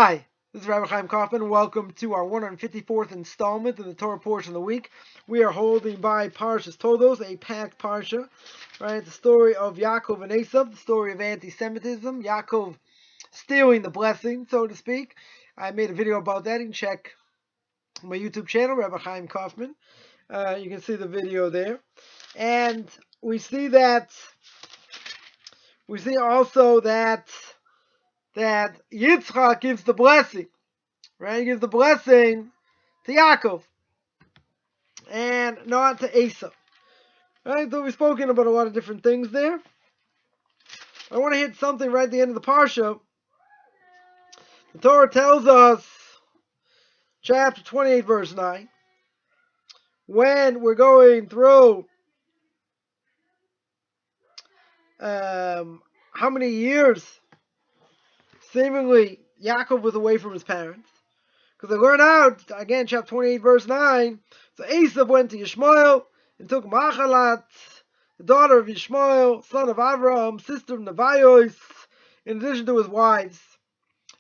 Hi, this is Rabbi Chaim Kaufman. Welcome to our 154th installment of the Torah portion of the week. We are holding by Parshas Toldos, a packed parsha, right? The story of Yaakov and Esav, the story of anti-Semitism, Yaakov stealing the blessing, so to speak. I made a video about that. You can check my YouTube channel, Rabbi Chaim Kaufman. You can see the video there. And we see also that Yitzchak gives the blessing, right? He gives the blessing to Yaakov and not to Esav, right? So we've spoken about a lot of different things there. I want to hit something right at the end of the parsha. The Torah tells us, chapter 28, verse 9, when we're going through how many years seemingly Yaakov was away from his parents. Because they learn out, again, chapter 28, verse 9, so Esav went to Yishmael and took Machalat, the daughter of Yishmael, son of Avraham, sister of Nevios, in addition to his wives,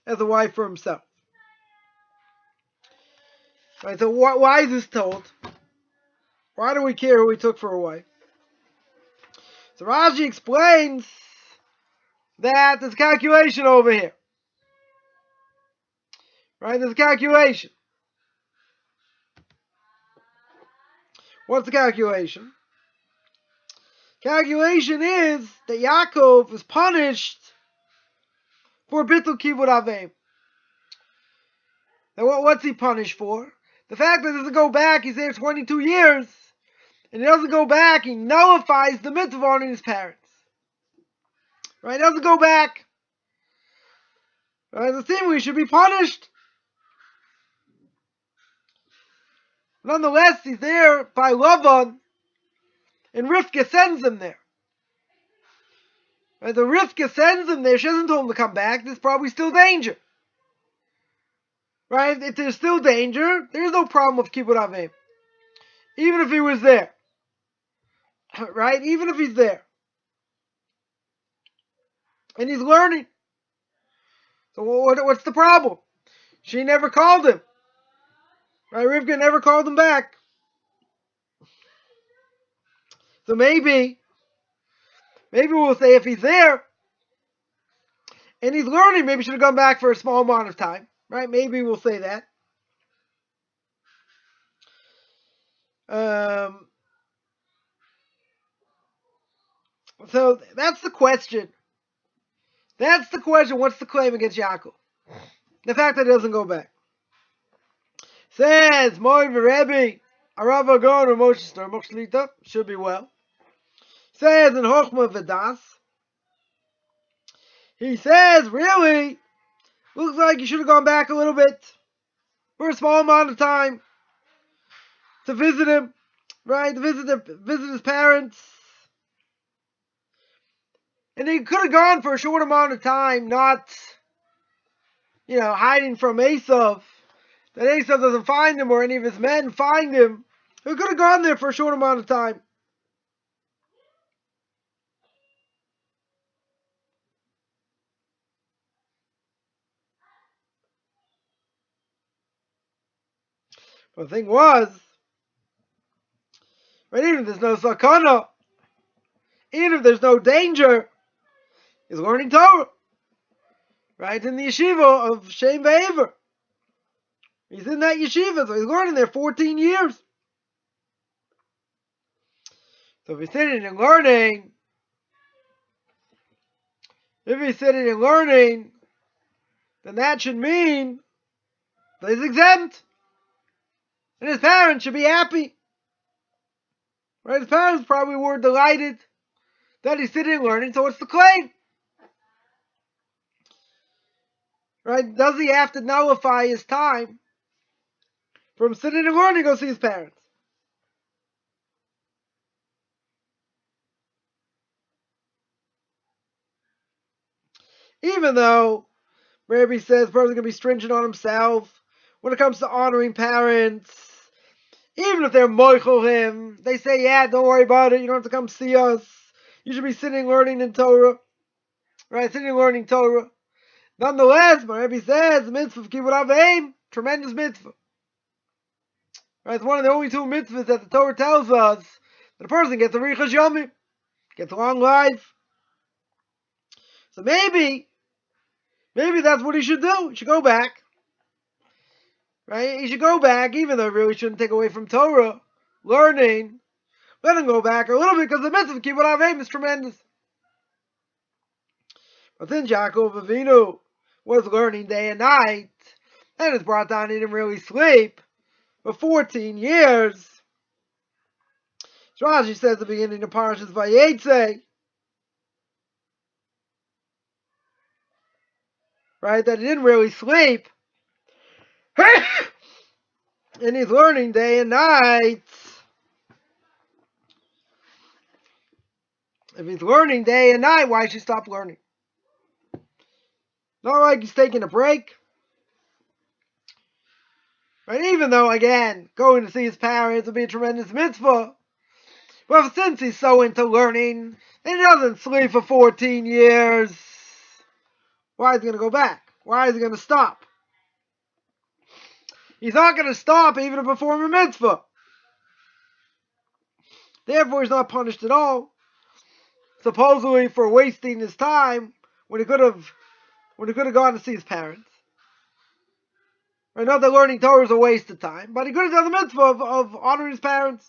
as a wife for himself. Right, so why is this told? Why do we care who he took for a wife? So Rashi explains that there's a calculation over here. Right, there's a calculation. What's the calculation? Calculation is that Yaakov is punished for Bittul Kivud Aveim. Now what's he punished for? The fact that he doesn't go back, he's there 22 years, and he doesn't go back, he nullifies the mitzvah on his parents. Right, he doesn't go back. Right, the thing we should be punished. Nonetheless, he's there by Lavan, and Rivka sends him there. Right, the Rivka sends him there, she hasn't told him to come back, there's probably still danger. Right, if there's still danger, there's no problem with Kibbut Aveim. Even if he was there. Right, even if he's there. And he's learning. So what's the problem? She never called him. Right, Rivka never called him back. So maybe we'll say if he's there and he's learning, maybe he should have gone back for a small amount of time. Right, maybe we'll say that. So that's the question. That's the question. What's the claim against Yaakov? The fact that he doesn't go back. Says Moed Rebbe, Arav Agon or Moshe Star, Moshe Shlita, should be well. Says in Chochmah V'das, he says, really, looks like you should have gone back a little bit for a small amount of time to visit him, right? To visit his parents. And he could have gone for a short amount of time, not, hiding from Esav. That Esav doesn't find him or any of his men find him. He could have gone there for a short amount of time. But the thing was, right, even if there's no sakana, even if there's no danger, he's learning Torah. Right, in the yeshiva of Shem Ve'ever. He's in that yeshiva, so he's learning there 14 years. So if he's sitting and learning, then that should mean that he's exempt. And his parents should be happy. Right, his parents probably were delighted that he's sitting and learning, so what's the claim? Right, does he have to nullify his time from sitting and learning to go see his parents? Even though Rabbi says the person's going to be stringent on himself when it comes to honoring parents, even if they're moichel him, they say, yeah, don't worry about it, you don't have to come see us. You should be sitting learning in Torah. Right, sitting and learning Torah. Nonetheless, my Rebbe says, the mitzvah of kibbutz avim, tremendous mitzvah. Right? It's one of the only two mitzvahs that the Torah tells us that a person gets a richas yomim, gets a long life. So maybe that's what he should do. He should go back. Right? He should go back, even though he really shouldn't take away from Torah, learning. Let him go back a little bit because the mitzvah of kibbutz avim is tremendous. But since Yaakov Avinu was learning day and night, and it's brought down he didn't really sleep for 14 years. Rashi says at the beginning of Parshas Vayetze, right, that he didn't really sleep. And he's learning day and night. If he's learning day and night, why should he stop learning? Not like he's taking a break. Right? Even though, again, going to see his parents would be a tremendous mitzvah. But since he's so into learning, and he doesn't sleep for 14 years, why is he going to go back? Why is he going to stop? He's not going to stop even to perform a mitzvah. Therefore, he's not punished at all. Supposedly for wasting his time when he could have gone to see his parents. Right? Not that learning Torah is a waste of time, but he could have done the mitzvah of honoring his parents.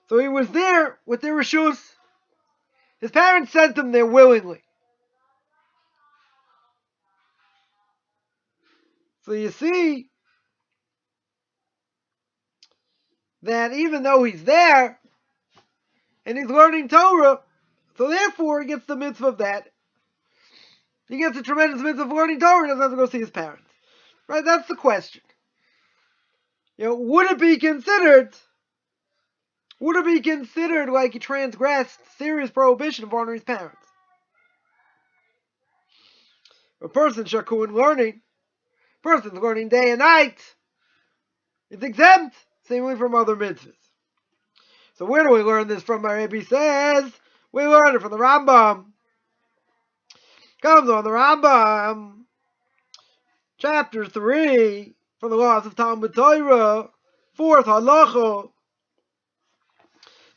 So he was there with their reshus. His parents sent him there willingly. So you see that even though he's there and he's learning Torah, so therefore he gets the mitzvah of that. He gets a tremendous mitzvah of learning Torah. He doesn't have to go see his parents. Right? That's the question. Would it be considered like he transgressed serious prohibition of honoring his parents? A person shakur learning, person's learning day and night, is exempt, seemingly from other mitzvahs. So where do we learn this from? My Rebbe says we learn it from the Rambam. Comes on the Rambam, chapter 3, from the laws of Talmud Torah, 4th halacha.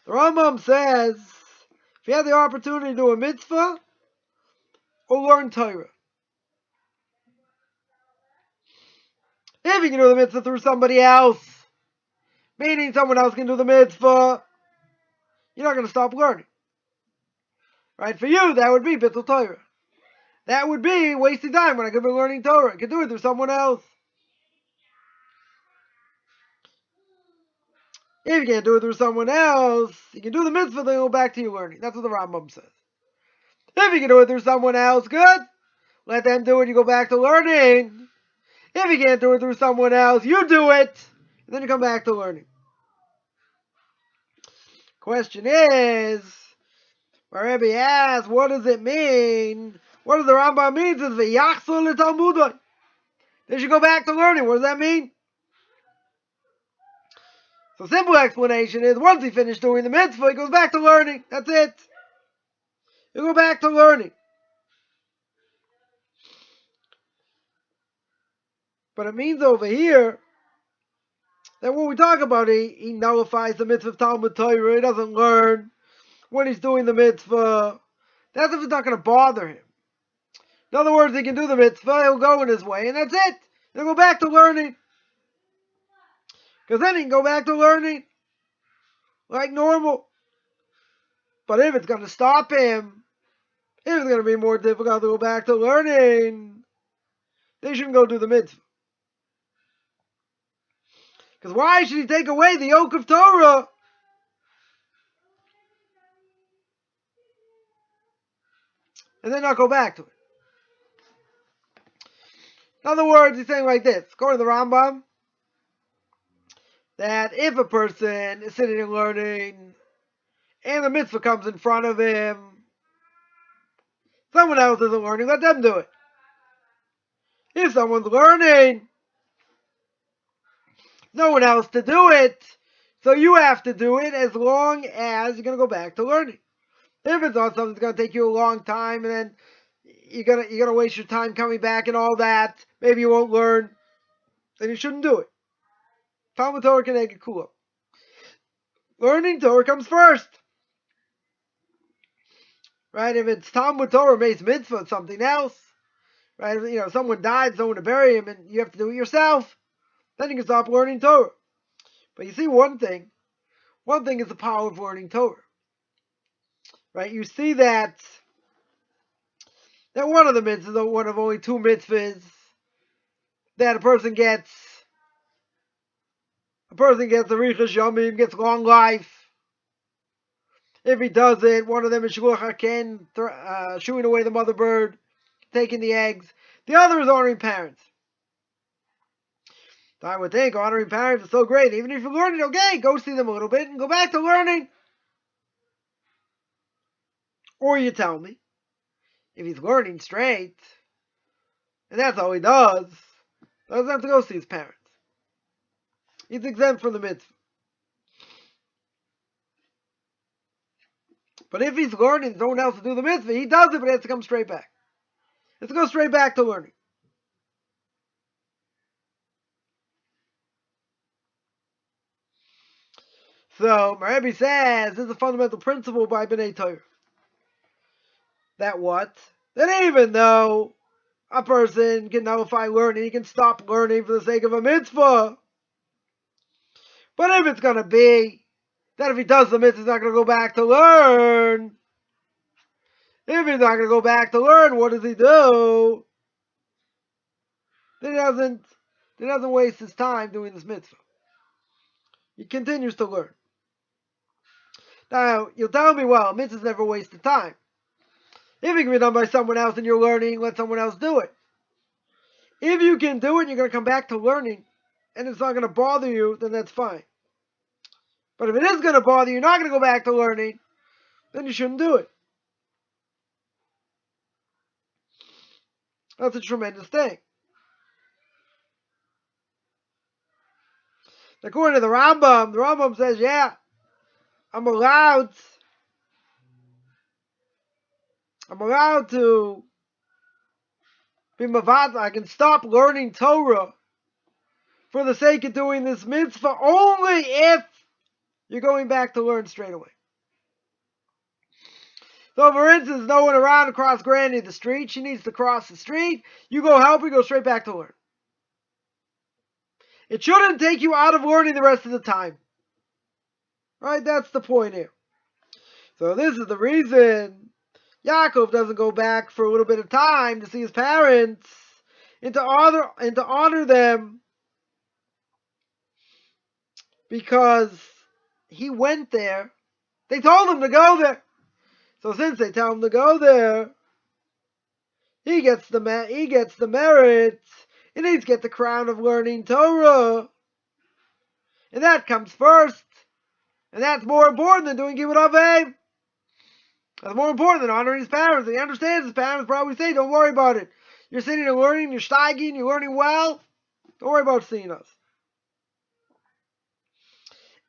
The Rambam says, if you have the opportunity to do a mitzvah or learn Torah, if you can do the mitzvah through somebody else, meaning someone else can do the mitzvah, you're not going to stop learning. Right? For you, that would be bittul Torah. That would be wasting time when I could be learning Torah. I could do it through someone else. If you can't do it through someone else, you can do the mitzvah, then go back to your learning. That's what the Rambam says. If you can do it through someone else, good. Let them do it, you go back to learning. If you can't do it through someone else, you do it, and then you come back to learning. Question is, my Rebbe asks, what does it mean? What does the Rambam mean? It says, v'yachzor l'talmudai. They should go back to learning. What does that mean? So simple explanation is, once he finished doing the mitzvah, he goes back to learning. That's it. You go back to learning. But it means over here that when we talk about he nullifies the mitzvah of Talmud Torah, he doesn't learn when he's doing the mitzvah. That's if it's not going to bother him. In other words, he can do the mitzvah, he'll go in his way, and that's it. He'll go back to learning. Because then he can go back to learning like normal. But if it's going to stop him, if it's going to be more difficult to go back to learning, they shouldn't go do the mitzvah. Because why should he take away the yoke of Torah and then not go back to it? In other words, he's saying like this, according to the Rambam, that if a person is sitting and learning and the mitzvah comes in front of him, someone else isn't learning, let them do it. If someone's learning, no one else to do it, so you have to do it as long as you're going to go back to learning. If it's not something that's going to take you a long time and then you're gonna waste your time coming back and all that. Maybe you won't learn. Then you shouldn't do it. Talmud Torah can make it cool. Learning Torah comes first. Right? If it's Talmud Torah makes mitzvah, it's something else. Right? If someone died, someone to bury him, and you have to do it yourself. Then you can stop learning Torah. But you see one thing. One thing is the power of learning Torah. Right? You see that one of the mitzvahs, one of only two mitzvahs, that a person gets a Richas Yomim, gets long life. If he does it, one of them is Shluch Haken, shooing away the mother bird, taking the eggs. The other is honoring parents. So I would think honoring parents is so great. Even if you're learning, okay, go see them a little bit and go back to learning. Or you tell me, if he's learning straight, and that's all he doesn't have to go see his parents. He's exempt from the mitzvah. But if he's learning someone else to do the mitzvah, he does it, but he has to come straight back. He has to go straight back to learning. So, my Rebbe says, this is a fundamental principle by B'nai Torah. That what? That even though a person can nullify learning, he can stop learning for the sake of a mitzvah. But if it's going to be that if he does the mitzvah, he's not going to go back to learn. If he's not going to go back to learn, what does he do? Then he doesn't waste his time doing this mitzvah. He continues to learn. Now, you'll tell me, well, mitzvahs never waste of time. If it can be done by someone else and you're learning, let someone else do it. If you can do it and you're going to come back to learning, and it's not going to bother you, then that's fine. But if it is going to bother you, you're not going to go back to learning, then you shouldn't do it. That's a tremendous thing. According to the Rambam says, yeah, I'm allowed to be mavad. I can stop learning Torah for the sake of doing this mitzvah only if you're going back to learn straight away. So, for instance, no one around across Granny the street. She needs to cross the street. You go help her, go straight back to learn. It shouldn't take you out of learning the rest of the time. Right? That's the point here. So this is the reason Yaakov doesn't go back for a little bit of time to see his parents and to honor them, because he went there. They told him to go there. So since they tell him to go there, he gets the merit. He needs to get the crown of learning Torah. And that comes first. And that's more important than doing Givud Avim. That's more important than honoring his parents. And he understands his parents probably say, don't worry about it. You're sitting and learning, you're steiging, you're learning well. Don't worry about seeing us.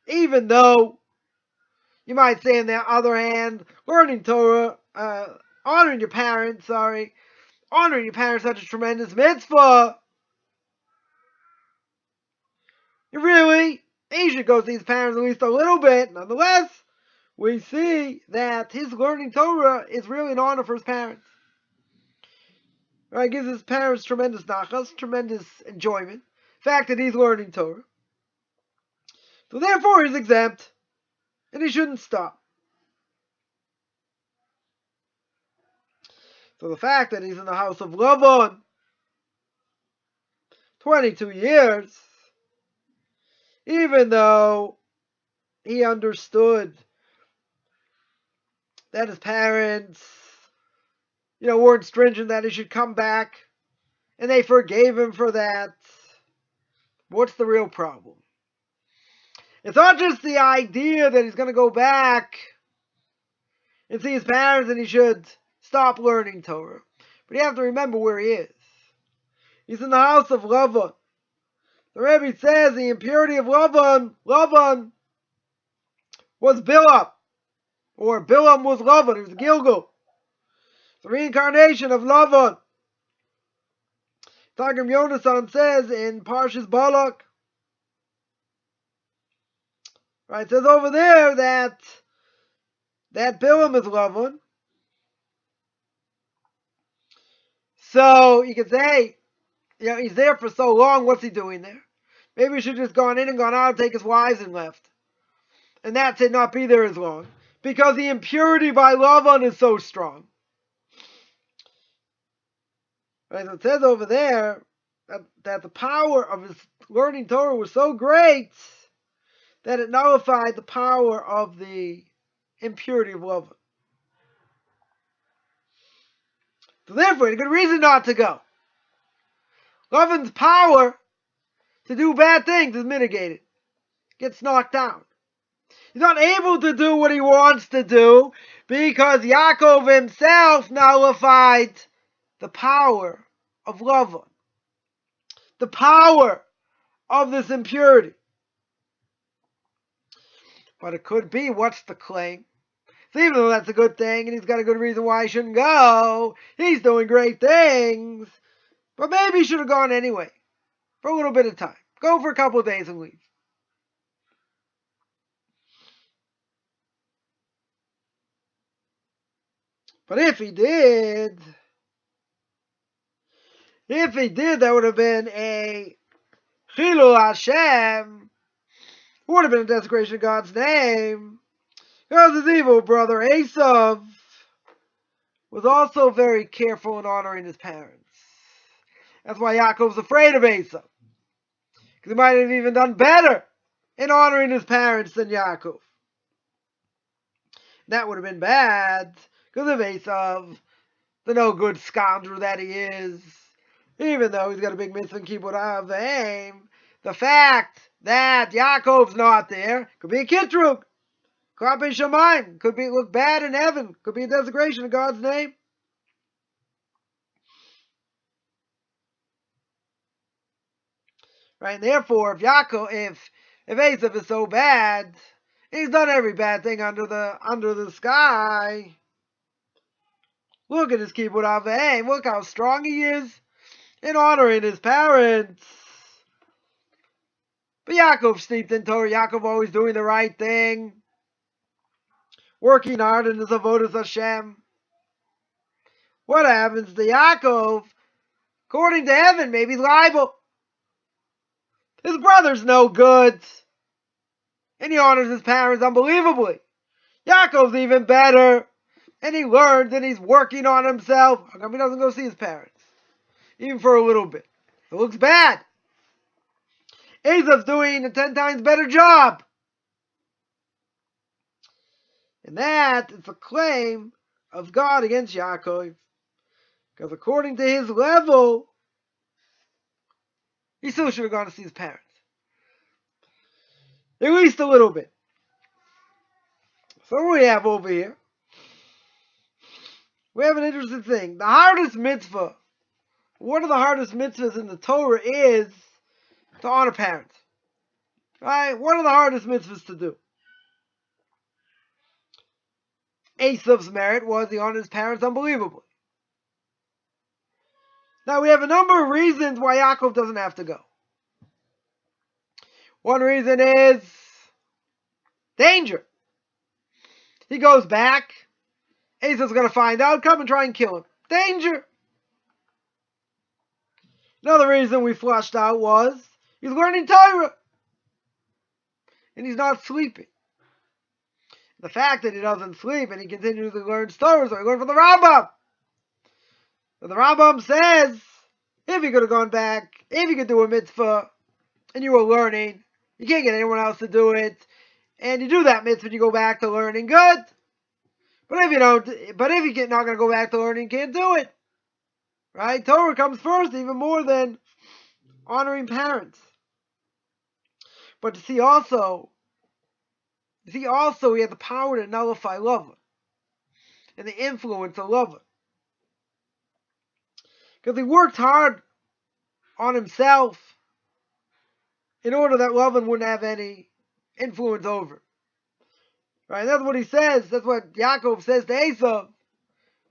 Even though you might say on the other hand, learning Torah, honoring your parents, such a tremendous mitzvah. He should go see his parents at least a little bit. Nonetheless, we see that his learning Torah is really an honor for his parents. Right? It gives his parents tremendous nachas, tremendous enjoyment. The fact that he's learning Torah. So therefore he's exempt. And he shouldn't stop. So the fact that he's in the house of Lavan 22 years, even though he understood that his parents, weren't stringent that he should come back, and they forgave him for that, what's the real problem? It's not just the idea that he's going to go back and see his parents and he should stop learning Torah. But you have to remember where he is. He's in the house of Lavan. The Rebbe says the impurity of Lavan was Bilam. Or Bilam was Lavan. He was Gilgal. The reincarnation of Lavan. Targum Yonasan says in Parshas Balak, right, it says over there that Bilam is Lavan. So you could say, he's there for so long, what's he doing there? Maybe he should have just gone in and gone out, take his wives and left. And that's it, not be there as long. Because the impurity by Lavan is so strong. Right, so it says over there that the power of his learning Torah was so great that it nullified the power of the impurity of Lavan. So therefore, a good reason not to go. Lavan's power to do bad things is mitigated. Gets knocked down. He's not able to do what he wants to do because Yaakov himself nullified the power of Lavan. The power of this impurity. But it could be, what's the claim? So even though that's a good thing and he's got a good reason why he shouldn't go, he's doing great things, but maybe he should have gone anyway for a little bit of time. Go for a couple of days and leave. But if he did, that would have been a Chilul Hashem. It would have been a desecration of God's name. Because his evil brother Esav was also very careful in honoring his parents. That's why Yaakov's afraid of Esav. Because he might have even done better in honoring his parents than Yaakov. That would have been bad. Because of Esav, the no good scoundrel that he is, even though he's got a big mitzvah and kibbutz av aim, the fact that Yaakov's not there could be a kitrug, klape shamayim, could be look bad in heaven, could be a desecration of God's name. Right, and therefore, if Esav is so bad, he's done every bad thing under the sky. Look at his kibbutz av aim. Look how strong he is in honoring his parents. But Yaakov steeped in Torah. Yaakov always doing the right thing, working hard in his avodas Hashem. What happens to Yaakov? According to heaven, maybe he's liable. His brother's no good, and he honors his parents unbelievably. Yaakov's even better, and he learns and he's working on himself. How come he doesn't go see his parents? Even for a little bit. It looks bad. Esav's doing a 10 times better job. And that is a claim of God against Yaakov. Because according to his level, he still should have gone to see his parents. At least a little bit. So what we have over here, we have an interesting thing. The hardest mitzvah, one of the hardest mitzvahs in the Torah is to honor parents. Right? One of the hardest mitzvahs to do. Esav's merit was he honored his parents unbelievably. Now we have a number of reasons why Yaakov doesn't have to go. One reason is danger. He goes back. Esav's going to find out, come and try and kill him. Danger. Another reason we flushed out was he's learning Torah. And he's not sleeping. The fact that he doesn't sleep and he continues to learn Torah, so he learned from the Rambam. So the Rambam says, if he could have gone back, if he could do a mitzvah, and you were learning, you can't get anyone else to do it, and you do that mitzvah, you go back to learning, good. But if you're not going to go back to learning, you can't do it. Right? Torah comes first, even more than honoring parents. But to see also he had the power to nullify love and the influence of love. Because he worked hard on himself in order that Lavan wouldn't have any influence over. Right? That's what he says. That's what Yaakov says to Esav.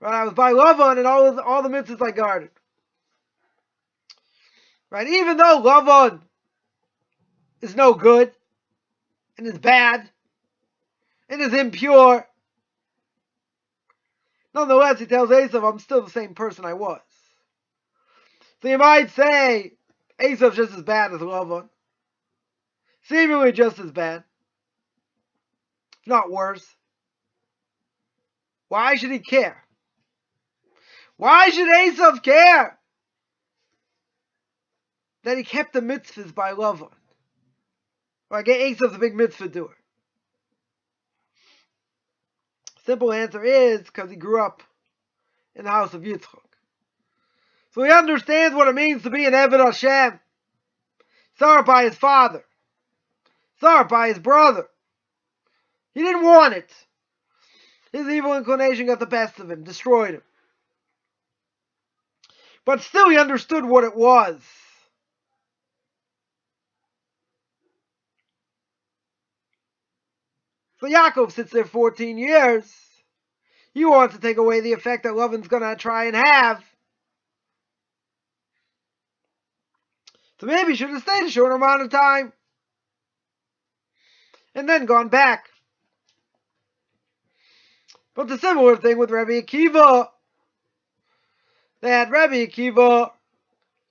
Right? I was by Lavan and all the mitzvahs I guarded. Right? Even though Lavan is no good and is bad and is impure, nonetheless, he tells Esav, I'm still the same person I was. So you might say, Esav's just as bad as Lavan. Seemingly just as bad. If not worse. Why should he care? Why should Esav care that he kept the mitzvahs by Lavan? Like Esav's a big mitzvah doer. Simple answer is because he grew up in the house of Yitzchak. So he understands what it means to be an Eved Hashem. Sorry by his father. Sorry by his brother. He didn't want it. His evil inclination got the best of him, destroyed him. But still he understood what it was. So Yaakov sits there 14 years. He wants to take away the effect that Lavan's going to try and have. So maybe he should have stayed a short amount of time. And then gone back. But the similar thing with Rabbi Akiva. That Rabbi Akiva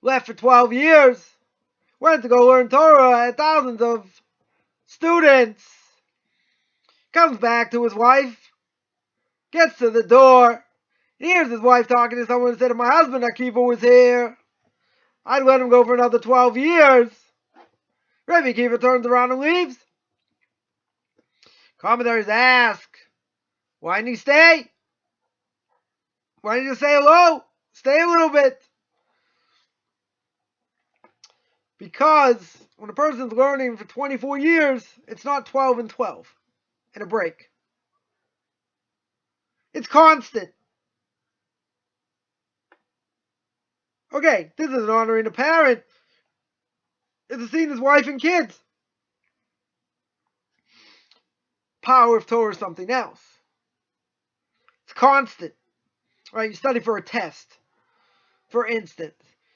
left for 12 years. Went to go learn Torah at thousands of students. Comes back to his wife. Gets to the door. He hears his wife talking to someone and said, if my husband Akiva was here, I'd let him go for another 12 years. Rabbi Akiva turns around and leaves. Commentaries ask, why didn't he stay? Why didn't he say hello? Stay a little bit. Because when a person's learning for 24 years, it's not 12 and 12 and a break. It's constant. Okay, this isn't honoring a parent. It's seeing his wife and kids. Power of Torah is something else. It's constant. Right? You study for a test. For instance,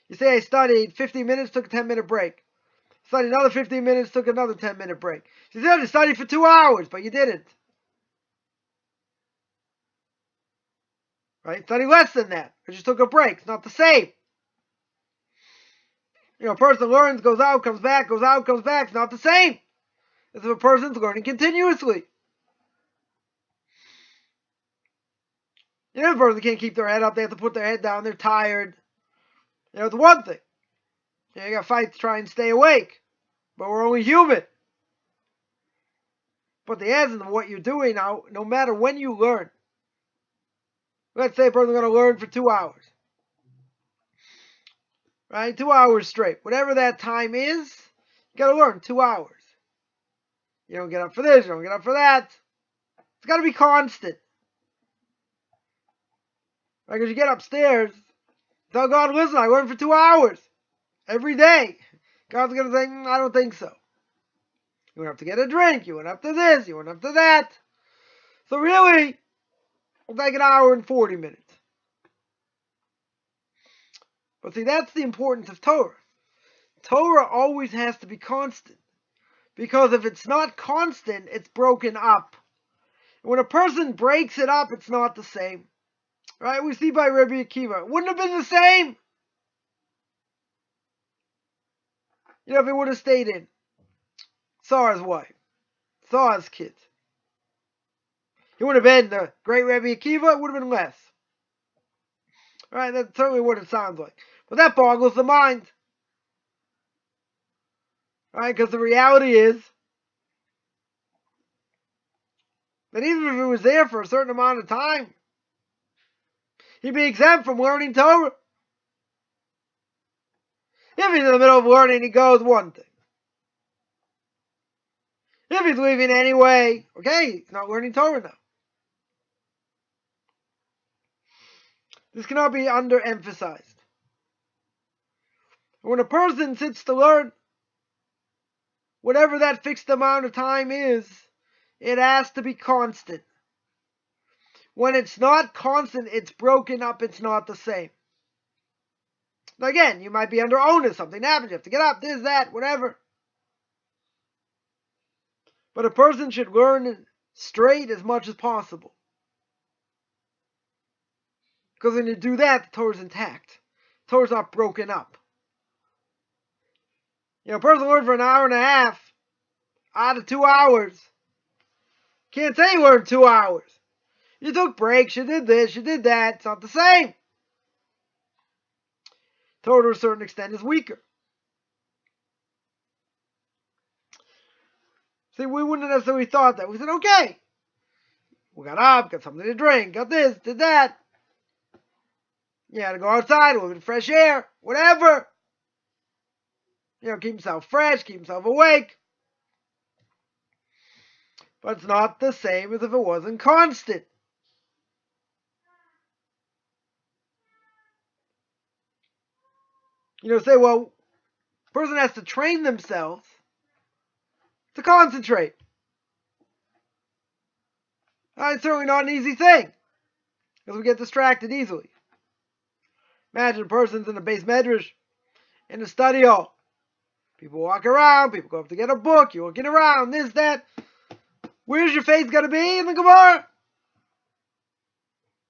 you say I studied 15 minutes, took a 10-minute break. Studied another 15 minutes, took another 10-minute break. You said you studied for 2 hours, but you didn't. Right? Study less than that. I just took a break. It's not the same. A person learns, goes out, comes back, goes out, comes back. It's not the same as if a person's learning continuously. A person can't keep their head up. They have to put their head down. They're tired. It's one thing. You got to fight to try and stay awake. But we're only human. But the essence of what you're doing now, no matter when you learn. Let's say a person's going to learn for 2 hours. Right? 2 hours straight. Whatever that time is, you got to learn 2 hours. You don't get up for this, you don't get up for that. It's got to be constant. Right? Because you get upstairs, tell God, listen, I learned for 2 hours. Every day. God's going to say, I don't think so. You went up to get a drink, you went up to this, you went up to that. So really, it'll take 1 hour and 40 minutes. But see, that's the importance of Torah. Torah always has to be constant. Because if it's not constant, it's broken up. And when a person breaks it up, it's not the same. Right? We see by Rabbi Akiva. It wouldn't have been the same. If he would have stayed in. Saw his wife. Saw his kids. He would have been the great Rabbi Akiva. It would have been less. Right? That's certainly what it sounds like. But that boggles the mind. Right? Because the reality is that even if he was there for a certain amount of time, he'd be exempt from learning Torah. If he's in the middle of learning, he goes, one thing. If he's leaving anyway, okay, he's not learning Torah now. This cannot be underemphasized. When a person sits to learn, whatever that fixed amount of time is, it has to be constant. When it's not constant, it's broken up, it's not the same. Now again, you might be under onus, something happens, you have to get up, this, that, whatever. But a person should learn straight as much as possible. Because when you do that, the Torah is intact. The Torah is not broken up. A person learned for an hour and a half out of 2 hours. Can't say you learned 2 hours. You took breaks, you did this, you did that. It's not the same. Torah to a certain extent is weaker. See, we wouldn't have necessarily thought that. We said, okay, we got up, got something to drink, got this, did that. You had to go outside, a little bit of fresh air, whatever. Keep himself fresh, keep himself awake. But it's not the same as if it wasn't constant. Say, well, a person has to train themselves to concentrate. It's certainly not an easy thing, because we get distracted easily. Imagine a person's in a base medrash, in a study hall. People walk around, people go up to get a book, you're walking around, this, that. Where's your face got to be in the Gemara?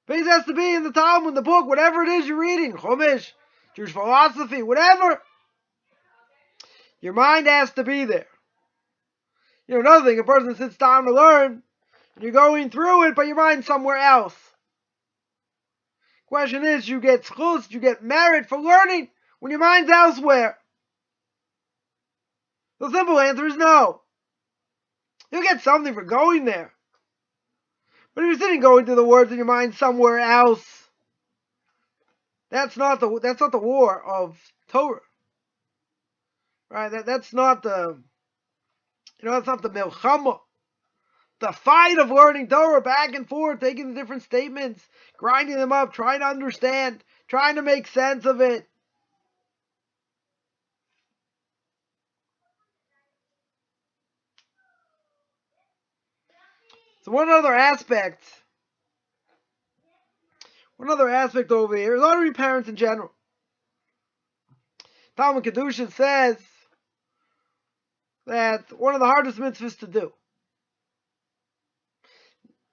Face has to be in the Talmud, the book, whatever it is you're reading, Chumash, Jewish philosophy, whatever. Your mind has to be there. Another thing, a person sits down to learn, and you're going through it, but your mind's somewhere else. Question is, you get schus, you get merit for learning when your mind's elsewhere. The simple answer is no. You'll get something for going there. But if you're sitting going through the words in your mind somewhere else, that's not the war of Torah. Right? That's not the milchama. The fight of learning Torah back and forth, taking the different statements, grinding them up, trying to understand, trying to make sense of it. So one other aspect over here is honoring parents in general. Talmud Kedushin says that one of the hardest mitzvahs to do.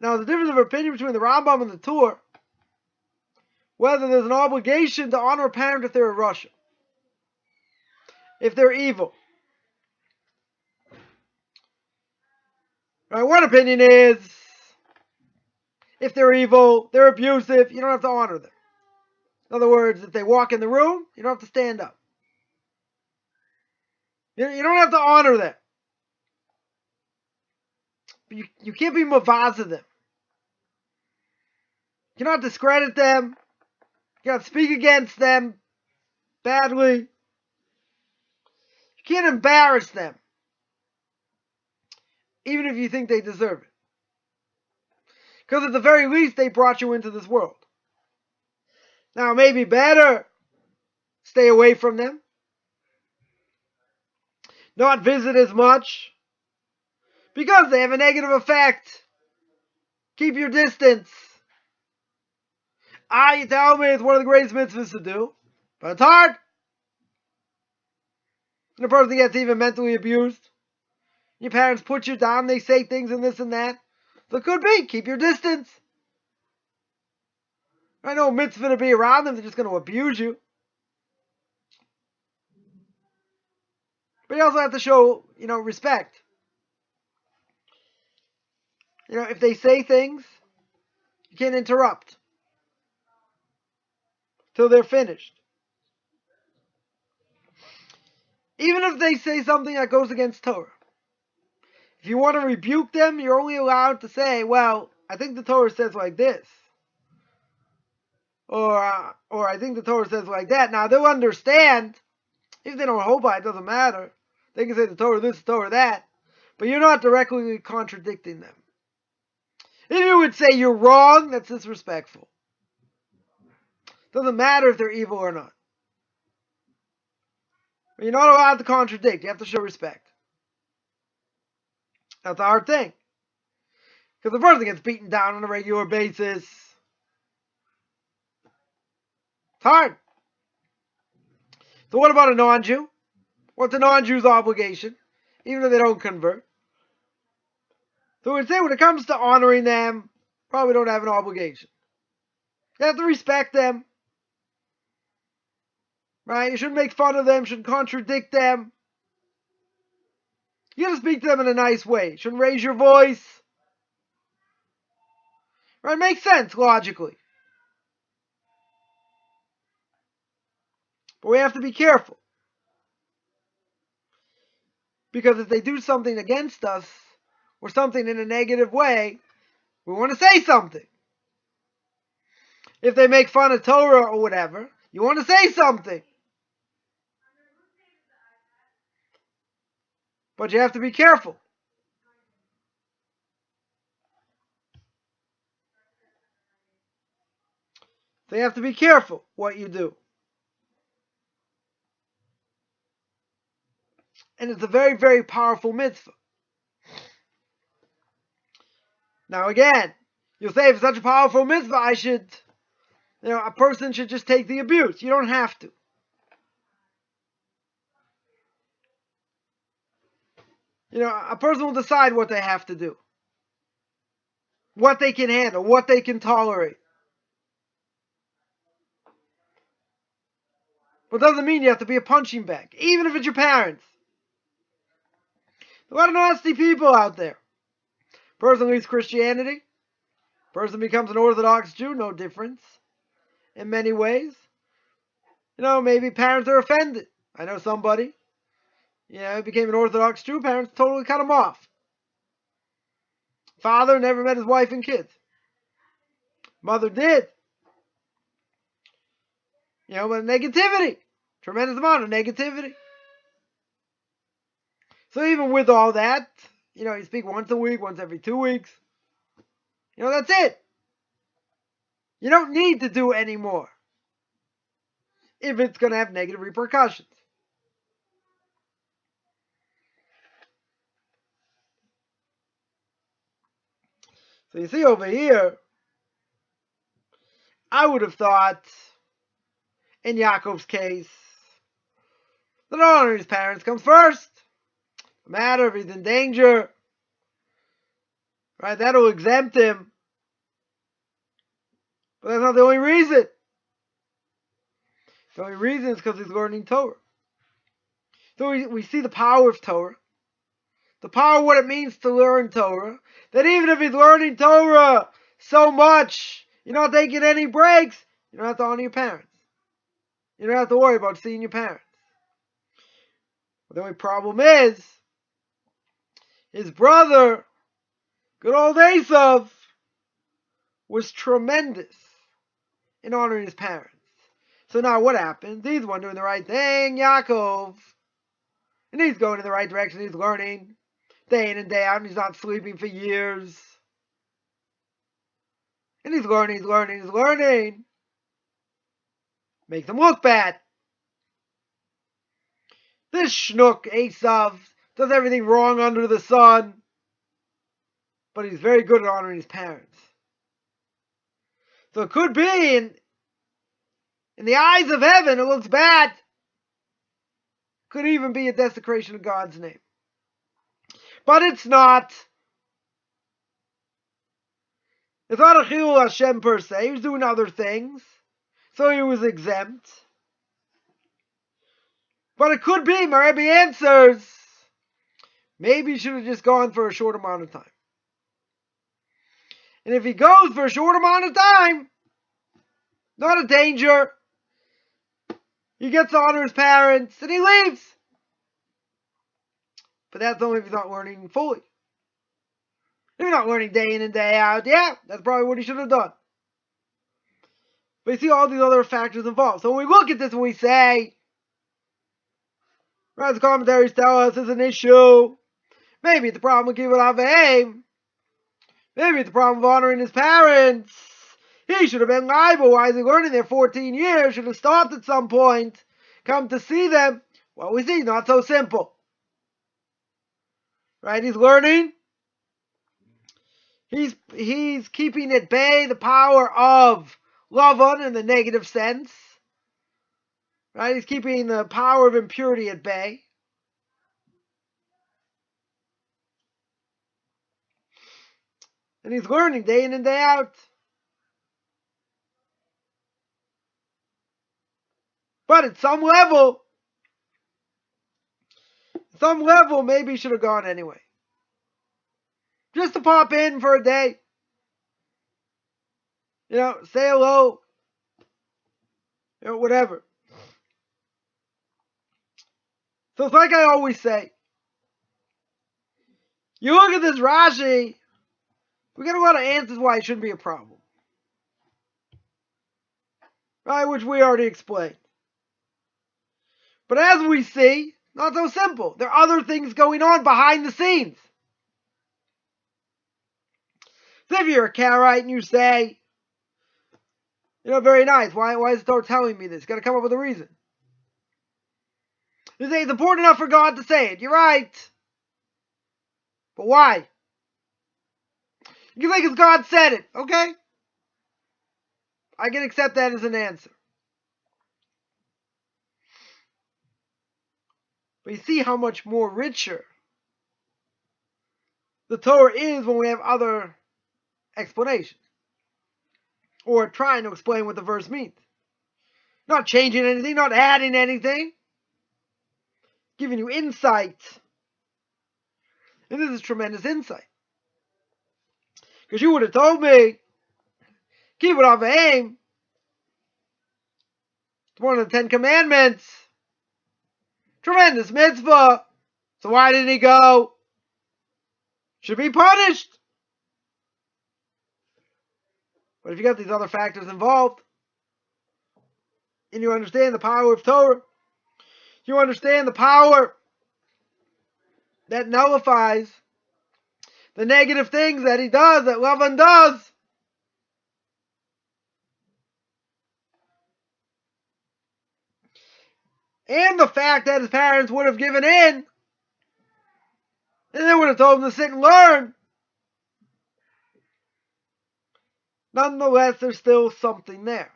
Now, the difference of opinion between the Rambam and the Torah, whether there's an obligation to honor a parent if they're a Rasha, if they're evil. Right, one opinion is, if they're evil, they're abusive, you don't have to honor them. In other words, if they walk in the room, you don't have to stand up. You don't have to honor them. But you can't be mavaza them. You cannot discredit them. You cannot speak against them badly. You can't embarrass them, even if you think they deserve it. Because at the very least, they brought you into this world. Now, it may be better stay away from them, not visit as much, because they have a negative effect. Keep your distance. You tell me it's one of the greatest mitzvahs to do, but it's hard. And the person gets even mentally abused. Your parents put you down, they say things and this and that. So it could be, keep your distance. I know mitzvah to be around them, they're just going to abuse you. But you also have to show, respect. If they say things, you can't interrupt till they're finished. Even if they say something that goes against Torah. If you want to rebuke them, you're only allowed to say, well, I think the Torah says like this. Or I think the Torah says like that. Now, they'll understand. If they don't hold by it, doesn't matter. They can say the Torah this, the Torah that. But you're not directly contradicting them. If you would say you're wrong, that's disrespectful. Doesn't matter if they're evil or not. But you're not allowed to contradict. You have to show respect. That's a hard thing. Because the person gets beaten down on a regular basis. It's hard. So what about a non-Jew? What's a non-Jew's obligation? Even if they don't convert. So we'd say when it comes to honoring them, probably don't have an obligation. You have to respect them. Right? You shouldn't make fun of them, shouldn't contradict them. You gotta speak to them in a nice way. You shouldn't raise your voice. Right? Makes sense logically. But we have to be careful. Because if they do something against us, or something in a negative way, we want to say something. If they make fun of Torah or whatever, you want to say something. But you have to be careful. So you have to be careful what you do. And it's a very, very powerful mitzvah. Now again, you'll say if it's such a powerful mitzvah, a person should just take the abuse. You don't have to. A person will decide what they have to do. What they can handle, what they can tolerate. But it doesn't mean you have to be a punching bag, even if it's your parents. There are a lot of nasty people out there. Person leaves Christianity. Person becomes an Orthodox Jew, no difference. In many ways. Maybe parents are offended. I know somebody. Became an Orthodox Jew, parents totally cut him off. Father never met his wife and kids. Mother did. But negativity. Tremendous amount of negativity. So even with all that, you speak once a week, once every 2 weeks. That's it. You don't need to do any more. If it's going to have negative repercussions. So you see over here, I would have thought, in Yaakov's case, that honoring his parents comes first. No matter if he's in danger, right? That'll exempt him. But that's not the only reason. The only reason is because he's learning Torah. So we see the power of Torah. The power of what it means to learn Torah. That even if he's learning Torah so much, you're not taking any breaks, you don't have to honor your parents. You don't have to worry about seeing your parents. But the only problem is, his brother, good old Esav, was tremendous in honoring his parents. So now what happens? He's one doing the right thing, Yaakov. And he's going in the right direction. He's learning day in and day out. And he's not sleeping for years. And he's learning. Makes him look bad. This schnook, Esav, does everything wrong under the sun. But he's very good at honoring his parents. So it could be, in the eyes of heaven, it looks bad. Could even be a desecration of God's name. But it's not. It's not a Chilul Hashem per se. He was doing other things. So he was exempt. But it could be, my Rebbe answers, maybe he should have just gone for a short amount of time. And if he goes for a short amount of time, not a danger. He gets to honor his parents, and he leaves. But that's only if he's not learning fully. If he's not learning day in and day out, yeah, that's probably what he should have done. But you see all these other factors involved. So when we look at this and we say, right, the commentaries tell us it's an issue. Maybe it's the problem with Kibbutz Avim. Maybe it's the problem of honoring his parents. He should have been liable. Why is he learning there 14 years? Should have stopped at some point. Come to see them. Well, we see, not so simple. Right, he's learning. He's keeping at bay the power of Lavan in the negative sense. Right? He's keeping the power of impurity at bay. And he's learning day in and day out. But at some level, maybe he should have gone anyway. Just to pop in for a day. Say hello. Whatever. So it's like I always say. You look at this Rashi, we get a lot of answers why it shouldn't be a problem. Right, which we already explained. But as we see, not so simple. There are other things going on behind the scenes. So if you're a Karaite and you say, very nice, why is the Torah telling me this? Got to come up with a reason. You say it's important enough for God to say it. You're right. But why? You can say because God said it. Okay? I can accept that as an answer. But you see how much more richer the Torah is when we have other explanations. Or trying to explain what the verse means. Not changing anything, not adding anything. Giving you insight. And this is tremendous insight. Because you would have told me, keep it off of aim. It's one of the 10 Commandments. Tremendous mitzvah. So why didn't he go? Should be punished. But if you got these other factors involved, and you understand the power of Torah, you understand the power that nullifies the negative things that he does, that Lavan does, and the fact that his parents would have given in, and they would have told him to sit and learn, nonetheless, there's still something there.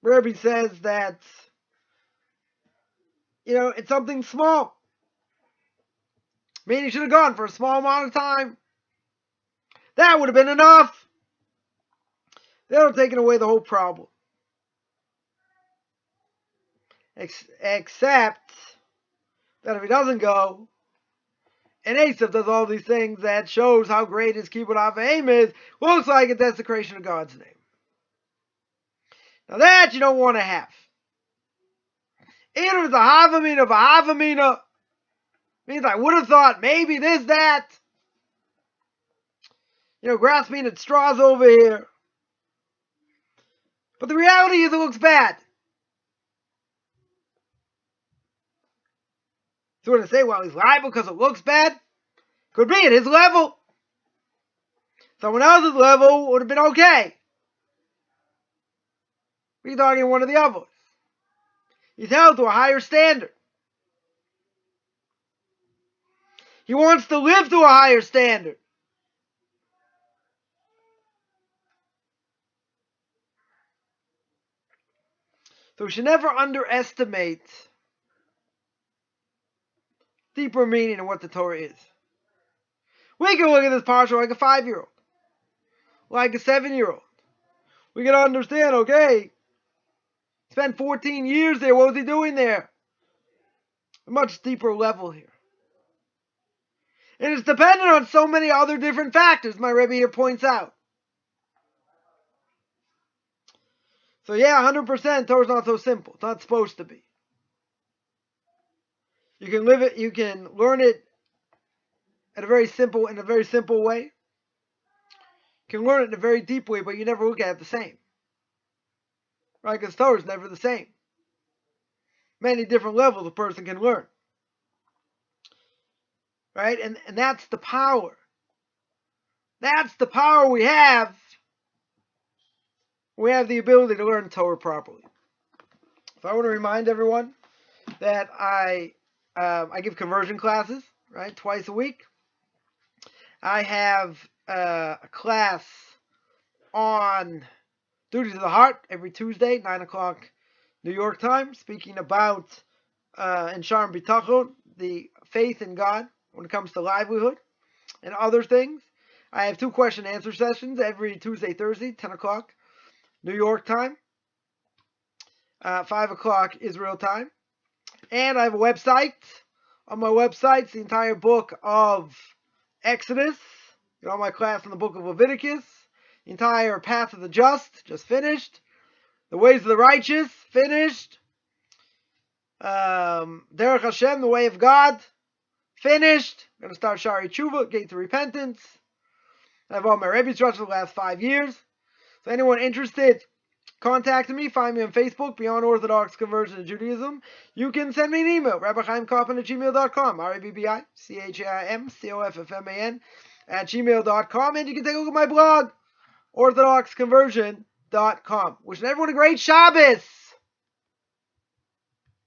Rebbe says that, it's something small. Meaning he should have gone for a small amount of time. That would have been enough. They would have taken away the whole problem. Except that if he doesn't go, and Esav does all these things that shows how great his kibbud av v'em is, looks like a desecration of God's name. Now that you don't want to have. Even if it's a havamina, means I would have thought maybe this, that. Grasping at straws over here. But the reality is it looks bad. So we're going to say, well, he's liable because it looks bad? Could be at his level. Someone else's level would have been okay. He's arguing one of the others. He's held to a higher standard. He wants to live to a higher standard. So we should never underestimate deeper meaning of what the Torah is. We can look at this parsha like a 5-year-old, like a 7-year-old. We can understand, okay, spent 14 years there, what was he doing there? A much deeper level here. And it's dependent on so many other different factors, my Rebbe here points out. So yeah, 100%, Torah's not so simple. It's not supposed to be. You can live it, you can learn it in a very simple way. You can learn it in a very deep way, but you never look at it the same. Right? Because Torah is never the same. Many different levels a person can learn. Right? And that's the power. That's the power we have. We have the ability to learn Torah properly. So I want to remind everyone that I give conversion classes, right, twice a week. I have a class on Duties of the Heart every Tuesday, 9 o'clock New York time, speaking about Inshar and Bitachon, the faith in God when it comes to livelihood and other things. I have 2 question and answer sessions every Tuesday, Thursday, 10 o'clock New York time, 5 o'clock Israel time. And I have a website. On my website, it's the entire book of Exodus. You know, my class in the book of Leviticus. The entire Path of the Just, just finished. The Ways of the Righteous, finished. Derech Hashem, the Way of God, finished. I'm going to start Shari Tshuva, Gate to Repentance. I have all my Rebbe's drush for the last 5 years. So anyone interested, contact me. Find me on Facebook, Beyond Orthodox Conversion to Judaism. You can send me an email, rabbichaimkoffman@gmail.com, RABBICHAIMCOFFMAN @gmail.com. And you can take a look at my blog, orthodoxconversion.com. Wishing everyone a great Shabbos!